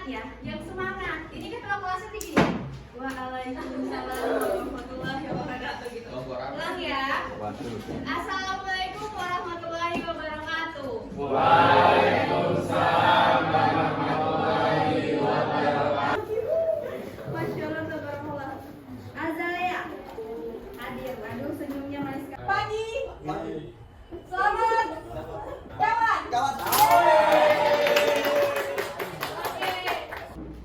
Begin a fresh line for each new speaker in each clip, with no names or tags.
ya, yang semangat. Ini kan kalau kelasnya tinggi ya. Waalaikumsalam warahmatullahi wabarakatuh gitu. Ulang ya. Assalamualaikum warahmatullahi wabarakatuh.
Waalaikumsalam warahmatullahi wabarakatuh.
Masya Allah, tabarakallah. Azalea hadir. Waduh, senyumnya manis sekali. Pagi. Selamat. Kawan. Oke.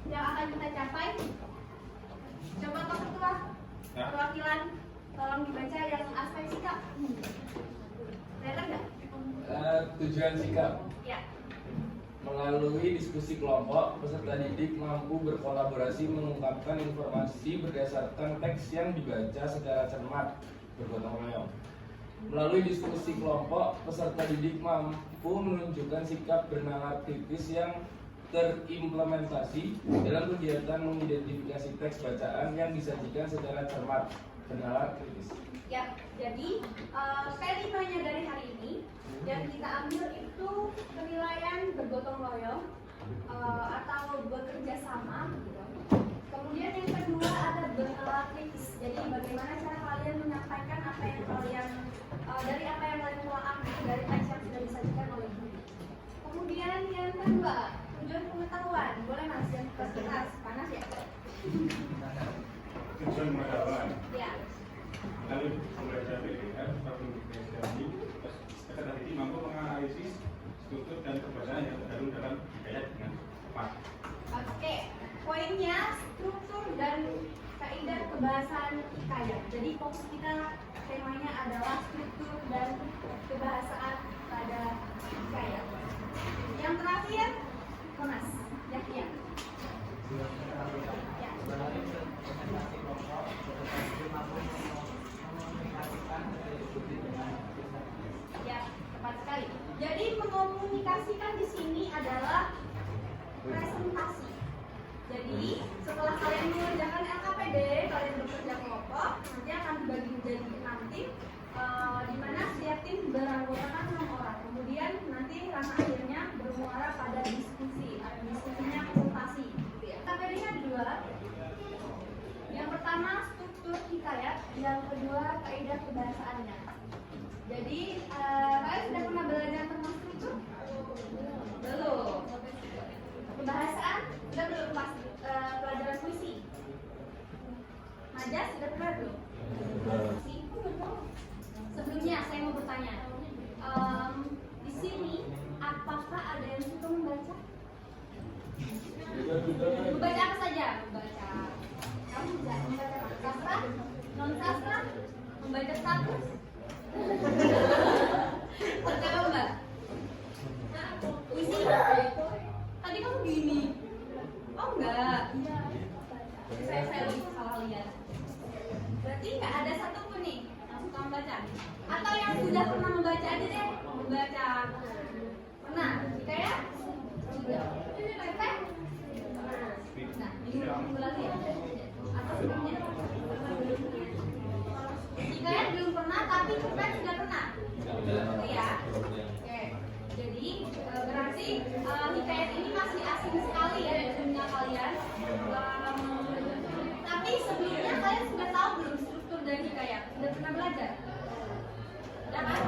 Yang akan kita capai. Coba Pak Ketua. Perwakilan, tolong dibaca yang aspek sikap. Kelihatan nggak?
Tujuan sikap.
Ya.
Melalui diskusi kelompok, peserta didik mampu berkolaborasi mengungkapkan informasi berdasarkan teks yang dibaca secara cermat, bergotong royong. Melalui diskusi kelompok, peserta didik mampu menunjukkan sikap bernalar kritis yang terimplementasi dalam kegiatan mengidentifikasi teks bacaan yang disajikan secara cermat, bernalar kritis.
Ya, jadi temanya dari hari ini yang kita ambil itu penilaian bergotong royong atau bekerja sama gitu. Kemudian yang kedua ada bernalar kritis. Jadi bagaimana cara kalian menyampaikan apa yang kalian dari apa yang kalian telah ambil dari teks yang sudah disajikan oleh guru. Kemudian yang kedua tujuan pengetahuan. Boleh Mas yang kertas panas ya?
Tujuan pengetahuan.
Ya.
Lalu belajar PDR, publikasi, peserta didik mampu menganalisis struktur dan perbedaan yang terbaru dalam hikayat dengan tepat.
Oke, poinnya struktur dan kaidah kebahasaan hikayat. Jadi fokus kita temanya adalah struktur dan kebahasaan pada hikayat. Yang terakhir, Mas Yahya. Ya. Ya, tepat sekali. Jadi mengkomunikasikan di sini adalah presentasi. Jadi setelah kalian mengerjakan LKPD, kalian bekerja kelompok, nanti akan dibagi menjadi 6 tim, di mana setiap tim beranggotakan 6 orang. Kemudian nanti ranah akhirnya bermuara pada diskusi. Diskusinya presentasi. Gitu ya. LKPD-nya ada 2. Yang pertama struktur hikayat, yang kedua kaidah kebahasaannya. Jadi kalian sudah pernah belajar tentang struktur? Belum. Kebahasaan sudah belum pas pelajaran puisi. Majas sudah pernah belum? Sebelumnya saya mau bertanya, di sini apakah ada yang suka membaca? Membaca apa saja? Membaca. Kamu bisa membaca apa? Sastra, non sastra, membaca status. Baca apa Mbak? Puisi. Tadi kamu gini. Oh enggak. Saya salah lihat. Berarti nggak ada satupun nih yang suka membaca. Atau yang sudah pernah membaca aja deh. Membaca. Pernah? Hikayat? Tidak. Pepek? Nah, ini berarti ya. Atau sebelumnya? Hikayat belum pernah, tapi pepek sudah pernah. Gitu ya. Oke. Jadi berarti hikayat ini masih asing sekali ya di dunia kalian. Tapi sebelumnya kalian sudah tahu belum struktur dari hikayat? Sudah pernah belajar? Sudah kan?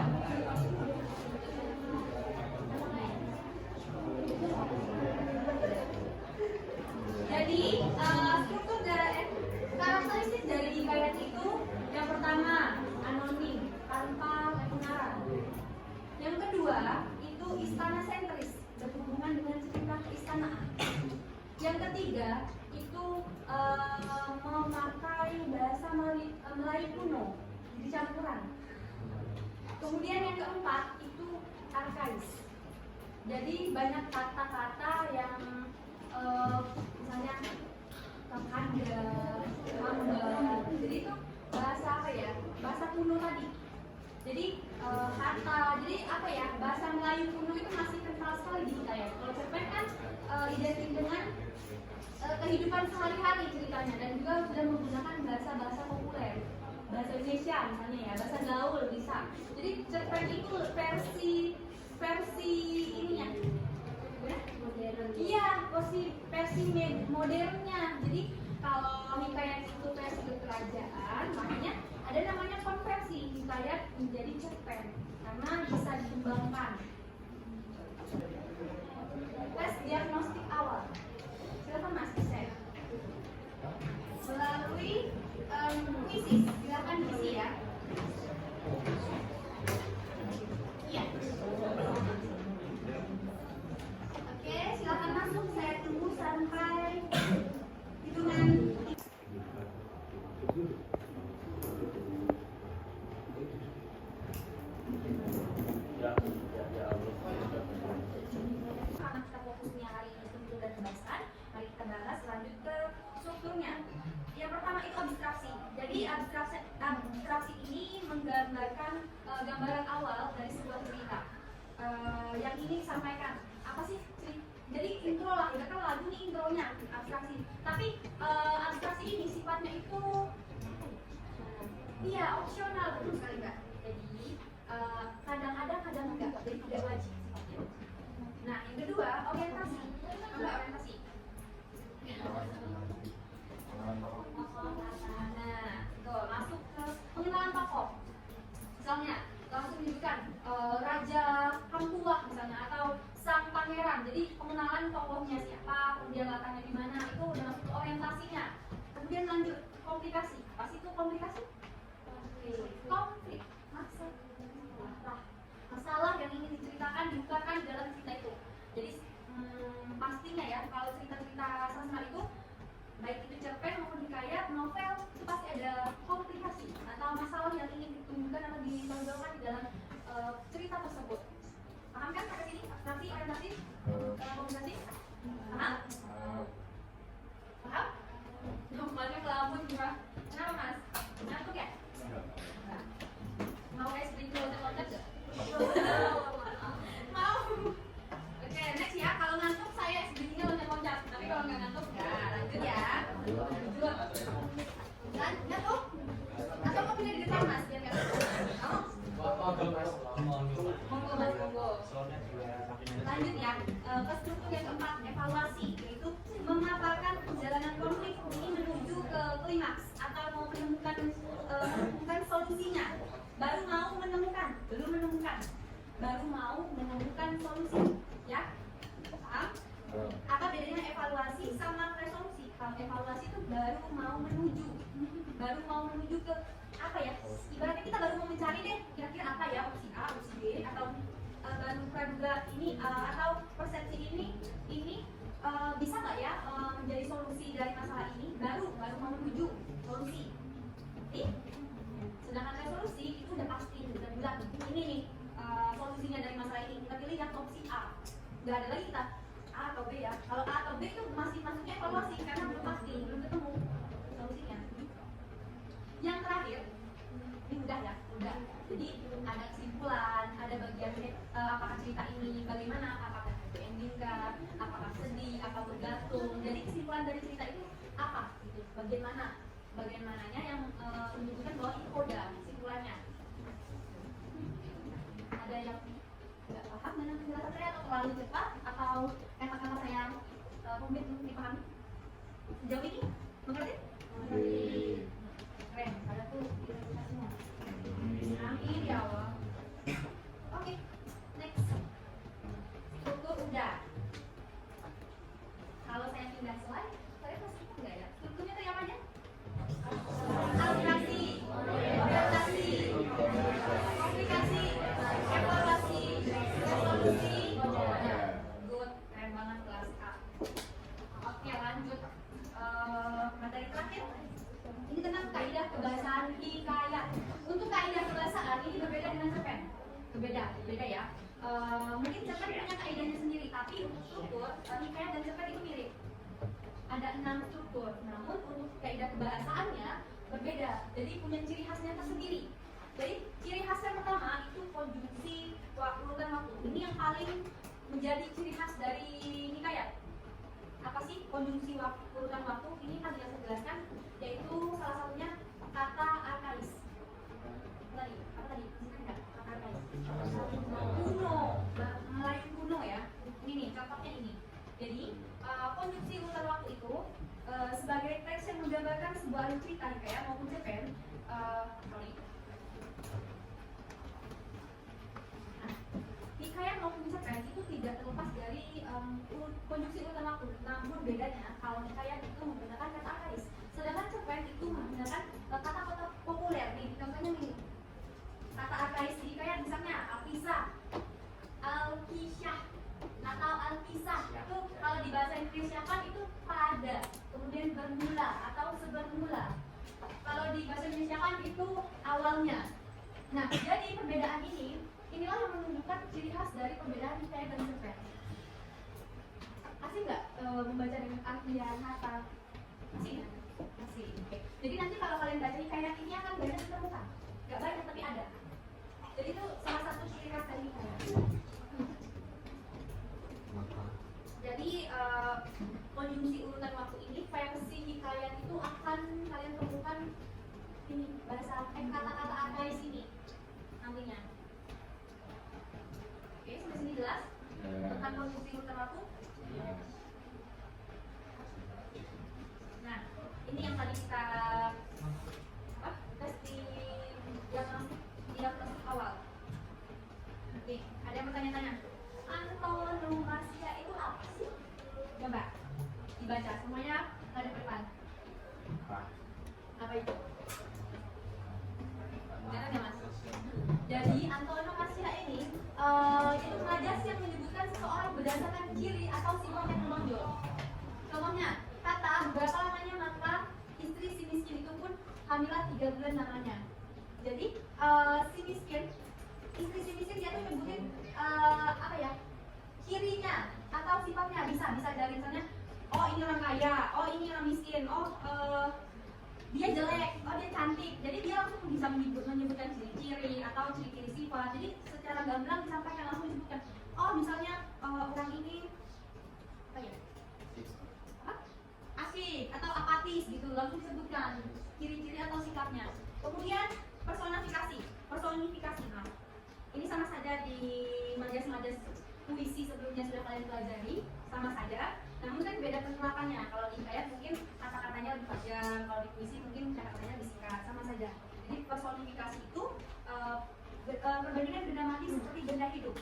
Jadi struktur dari karakteristik dari hikayat itu yang pertama anonim tanpa pengarang. Yang kedua itu istana sentris berhubungan dengan cerita keistanaan. Yang ketiga itu memakai bahasa Melayu kuno di campuran. Kemudian yang keempat itu arkais. Jadi banyak kata-kata yang misalnya kakanda, hamba. Jadi itu bahasa apa ya? Bahasa kuno tadi. Jadi kata, jadi apa ya? Bahasa Melayu kuno itu masih kental sekali di kita ya. Kalau cerpen kan identik dengan kehidupan sehari-hari ceritanya dan juga sudah menggunakan bahasa-bahasa populer, bahasa Indonesia misalnya ya, bahasa gaul bisa. Jadi cerpen itu versi ininya, iya, versi versi modernnya. Jadi kalau hikayat itu versi kerajaan, makanya ada namanya konversi hikayat menjadi cerpen karena bisa dikembangkan. Tes diagnostik awal. Silakan Mas bisa. Melalui kuisis, silakan diisi ya. Iya. Oke, silakan masuk. Saya tunggu sampai hitungan. Karena kita fokusnya hari ini struktur dan pembahasan, mari kita bahas lanjut ke strukturnya. Yang pertama itu abstraksi. Jadi abstraksi ini menggambarkan gambaran awal dari sebuah cerita. Yang ini disampaikan apa sih? Jadi intro lah, ya kan lagu ini intronya abstraksi. Tapi abstraksi ini sifatnya itu iya opsional, betul sekali Mbak. Jadi kadang ada, kadang enggak, jadi tidak wajib sifatnya. Nah, yang kedua orientasi. Mbak, orientasi. Nah, tuh masuk ke pengenalan tokoh. Misalnya langsung menunjukkan Raja Hampuah misalnya atau sang pangeran. Jadi pengenalan tokohnya siapa, kemudian latarnya di mana, itu udah masuk ke orientasinya. Kemudian lanjut komplikasi. Apa sih itu komplikasi? Konflik, masalah yang ingin diceritakan dibukakan di dalam cerita itu. Jadi pastinya ya kalau cerita-cerita sastra itu baik itu cerpen maupun hikayat, novel itu pasti ada komplikasi atau masalah yang ingin ditunjukkan atau ditonjolkan di dalam cerita tersebut. Paham kan sampai sini? Abstraksi, orientasi, komplikasi? Paham? Paham? Nomornya kelamun juga. Kenapa Mas? Ngantuk ya? Mau es krim loncat-loncat gak? Mau. Oke, next ya. Kalau ngantuk saya es krimnya loncat-loncat. Tapi kalau nggak ngantuk, ya lanjut ya. Lanjut. Ngantuk? Atau mau pindah di depan Mas? Biar nggak ngantuk. Monggo Mas, monggo. Lanjut ya. Ke struktur yang keempat, evaluasi, yaitu memaparkan perjalanan konflik ini menuju ke klimaks atau mau menemukan solusinya. Baru mau menemukan, belum menemukan. Baru mau menemukan solusi, ya. Paham? Apa bedanya evaluasi sama resolusi? Kalau evaluasi itu baru mau menuju ke apa ya? Ibaratnya kita baru mau mencari deh, kira-kira apa ya opsi A, opsi B, atau baru praduga ini atau persepsi ini bisa nggak ya menjadi solusi dari masalah ini? Baru mau menuju solusi. Oke? Sedangkan resolusi itu udah pasti, udah bilang ini nih solusinya dari masalah ini. Kita pilih yang opsi A. Nggak ada lagi kita A atau B ya. Kalau A atau B itu masih masuknya evaluasi karena belum pasti, belum ketemu solusinya. Yang terakhir, ini udah ya, udah. Jadi ada kesimpulan, ada bagian apakah cerita ini bagaimana, apakah happy ending kah, apakah sedih, apa bergantung. Jadi kesimpulan dari cerita itu apa? Gitu. Bagian mananya yang menunjukkan bahwa itu udah kesimpulannya. Ada yang nggak paham dengan penjelasan saya atau terlalu cepat atau kata-kata saya rumit untuk dipahami? Sejauh ini mengerti? Keren, ada tuh kita semua. Amin ya Allah. Oke, next. Struktur udah. Kalau saya pindah slide, saya masih enggak ya? Strukturnya tadi apa aja? Abstraksi, orientasi, komplikasi, evaluasi, resolusi. Good, keren banget kelas A. Oke, lanjut. Materi terakhir. Ini tentang kaidah kebahasaan hikayat. Untuk kaidah kebahasaan ini berbeda dengan cerpen. Beda ya. Mungkin cerpen punya kaidahnya sendiri, tapi untuk struktur hikayat dan cerpen itu mirip. Ada 6 struktur, namun untuk kaidah kebahasaannya berbeda. Jadi punya ciri khasnya tersendiri. Jadi ciri khas yang pertama itu konjungsi urutan waktu. Ini yang paling menjadi ciri khas dari hikayat. Apa sih konjungsi urutan waktu? Ini tadi yang saya jelaskan, yaitu salah satunya kata arkais. Apa tadi? Enggak, kata arkais. Kuno, Melayu kuno ya. Ini nih, contohnya ini. Jadi konjungsi urutan sebagai teks yang menggambarkan sebuah alur cerita hikayat maupun cerpen. Hikayat maupun cerpen itu tidak terlepas dari konjungsi urutan waktu. Namun bedanya kalau hikayat itu menggunakan kata akaris, sedangkan cerpen itu menggunakan kata-kata populer. Nih, contohnya nih, kata akaris di hikayat misalnya Alkisah, Alkisyah, atau Alkisah. Itu kalau di bahasa Indonesia kan itu pada, kemudian bermula atau sebermula. Kalau di bahasa Indonesia kan itu awalnya. Nah, jadi perbedaan inilah yang menunjukkan ciri khas dari perbedaan hikayat dan cerpen. Asik nggak membaca dengan artian kata? Asik nggak? Asik. Oke. Jadi nanti kalau kalian baca hikayat ini akan banyak ditemukan. Nggak banyak tapi ada. Jadi itu salah satu ciri khas dari hikayat. Jadi konjungsi urutan waktu ini versi hikayat itu akan kalian temukan ini bahasa kata-kata apa di sini nantinya. Oke, sampai sini jelas tentang konjungsi urutan waktu. Nah, ini yang tadi kita tes di diagnostik awal. Oke, ada yang bertanya-tanya. Antonomasia itu apa sih? Coba dibaca semuanya ada depan. Apa itu? Benar ya mas? Jadi antonomasia ini itu majas yang menyebutkan seseorang berdasarkan ciri atau sifat yang menonjol. Contohnya, kata berapa lamanya maka istri si miskin itu pun hamilah 3 bulan namanya. Jadi si miskin, istri si miskin dia tuh nyebutin apa ya, cirinya atau sifatnya bisa dari misalnya, oh ini orang kaya, oh ini orang miskin, oh dia jelek, oh dia cantik. Jadi dia langsung bisa menyebutkan ciri-ciri atau ciri-ciri sifat. Jadi secara gamblang disampaikan, langsung disebutkan. Oh misalnya orang ini apa ya? Asik atau apatis gitu, langsung disebutkan ciri-ciri atau sifatnya. Kemudian personifikasi. Nah, ini sama saja di majas-majas puisi sebelumnya sudah kalian pelajari, sama saja. Namun kan beda penerapannya. Kalau di hikayat mungkin kata-katanya lebih panjang, kalau di puisi mungkin kata-katanya lebih singkat, sama saja. Jadi personifikasi itu perbandingan benda mati seperti benda hidup.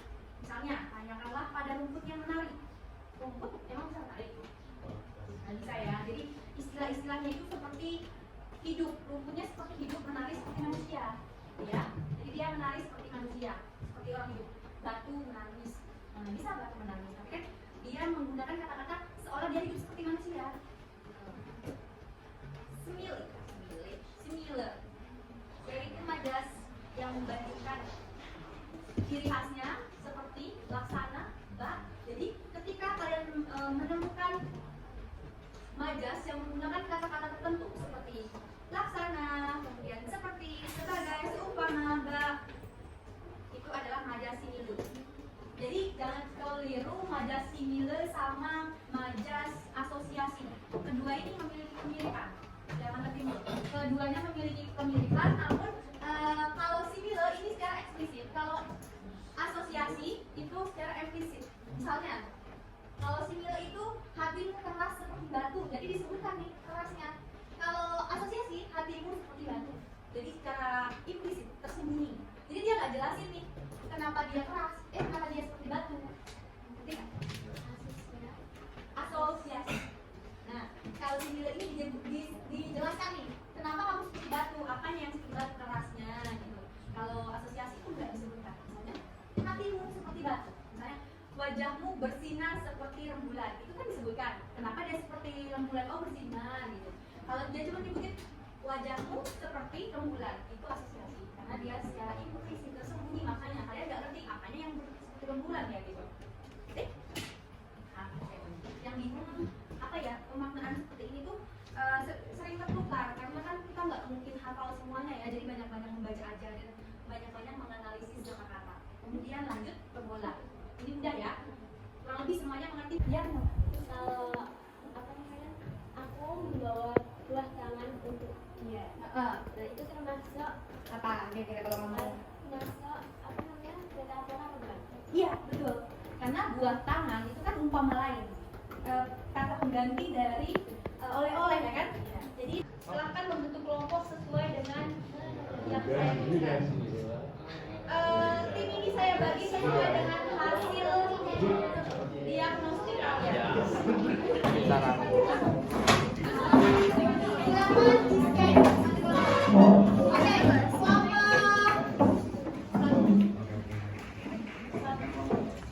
Misalnya, tanyakanlah pada rumput yang menari. Rumput emang bisa menari? Nah, bisa ya. Jadi istilah-istilahnya itu seperti hidup, rumputnya seperti hidup, menari seperti manusia. Ya, jadi dia menari seperti manusia, seperti orang hidup. Batu menangis, bisa batu menangis, tapi kan dia menggunakan kata-kata seolah dia hidup seperti manusia. Similar. Jadi itu majas yang membandingkan ciri khasnya seperti laksana, bak. Jadi ketika kalian menemukan majas yang menggunakan kata-kata tertentu seperti laksana, kemudian seperti, sebagai, seumpama, bak, itu adalah majas simile. Jadi jangan keliru majas simile sama majas asosiasi. Kedua ini memiliki kemiripan. Jangan keliru. Keduanya memiliki kemiripan, namun kalau simile ini secara eksplisit, kalau asosiasi itu secara implisit. Misalnya, kalau simile itu hatimu keras seperti batu, jadi disebutkan nih kerasnya. Kalau asosiasi, hatimu seperti batu, jadi secara implisit, tersembunyi. Jadi dia nggak jelasin nih kenapa dia keras, kenapa dia seperti batu. Ngerti nggak? Asosiasi. Nah, kalau simile ini dijelaskan nih kenapa kamu seperti batu, apanya yang seperti batu kerasnya gitu. Kalau asosiasi itu nggak disebutkan. Misalnya, hatimu seperti batu. Misalnya, wajahmu bersinar seperti rembulan, itu kan disebutkan kenapa dia seperti rembulan, oh bersinar gitu. Kalau dia cuma nyebutin wajahmu seperti rembulan, itu asosiasi karena dia secara implisit tersembunyi, makanya kalian nggak ngerti apanya yang seperti rembulan ya gitu. Oke? Yang bingung apa ya, pemaknaan seperti ini tuh sering tertukar karena kan kita nggak mungkin hafal semuanya ya, jadi banyak-banyak membaca aja dan banyak-banyak menganalisis kata-kata. Kemudian lanjut ke bola. Ini mudah ya, kurang lebih semuanya mengerti. Ya,
apa namanya? Aku membawa buah tangan untuk dia.
nah
itu termasuk
apa kira-kira kalau ngomong?
termasuk apa namanya? Metafora bukan?
Iya betul, karena buah tangan itu kan umpama lain, kata pengganti dari oleh-oleh ya kan? Jadi silahkan membentuk kelompok sesuai dengan yang saya berikan. Tim ini saya bagi sesuai dengan hasil diagnostik kalian. Silakan di-scan. Oke,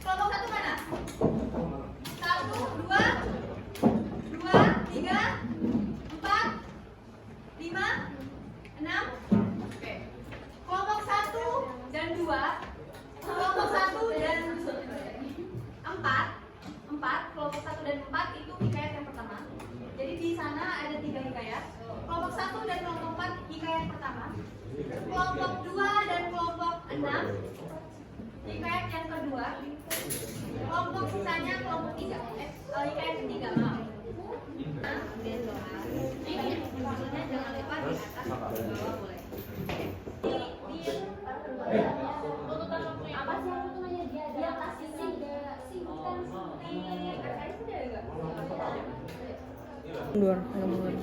kelompok satu mana? 1, 2, 3, 4, 5, 6. Oke. Kelompok 1 dan 2, kelompok 1 dan 4, kelompok 1 dan 4 itu hikayat yang pertama. Jadi di sana ada 3 hikayat. Kelompok 1 dan kelompok 4 hikayat pertama. Kelompok 2 dan kelompok 6 hikayat yang kedua. Kelompok sisanya kelompok 3. Hikayat ketiga, maaf. Kemudian doa. Maksudnya jangan lupa di atas bawah boleh.
Apa sih namanya dia pasti sih bukan
Luar ngomongin.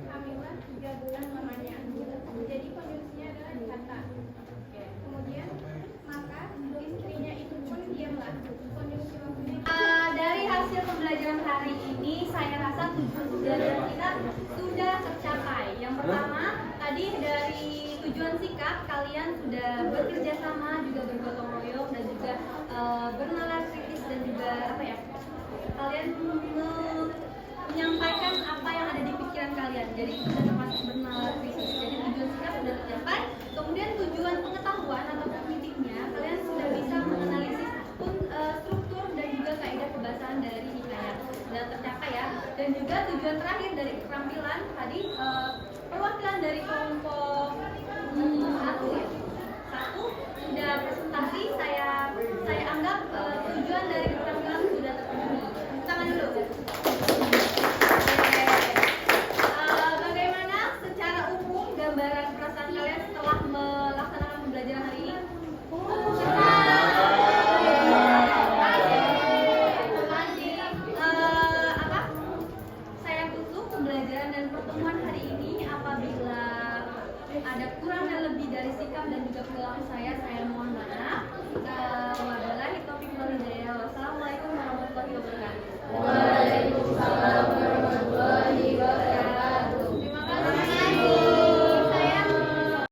Kamilah 3 bulan lamanya. Jadi kondisinya adalah dikata. Kemudian maka istrinya itu pun diamlah. Kondisi waktunya
Dari hasil pembelajaran hari ini, saya rasa tujuan pembelajaran kita sudah tercapai. Yang pertama, tadi dari tujuan sikap, kalian sudah bekerja sama, juga bergotong royong, dan juga bernalar kritis, dan juga kalian menyampaikan apa yang ada di pikiran kalian. Jadi itu sudah termasuk bernalar kritis. Jadi tujuan sikap sudah tercapai. Kemudian tujuan pengetahuan atau kognitifnya, kalian sudah bisa menganalisis struktur dan juga kaidah kebahasaan dari hikayat, sudah tercapai ya. Dan juga tujuan terakhir dari keterampilan tadi, perwakilan dari kelompok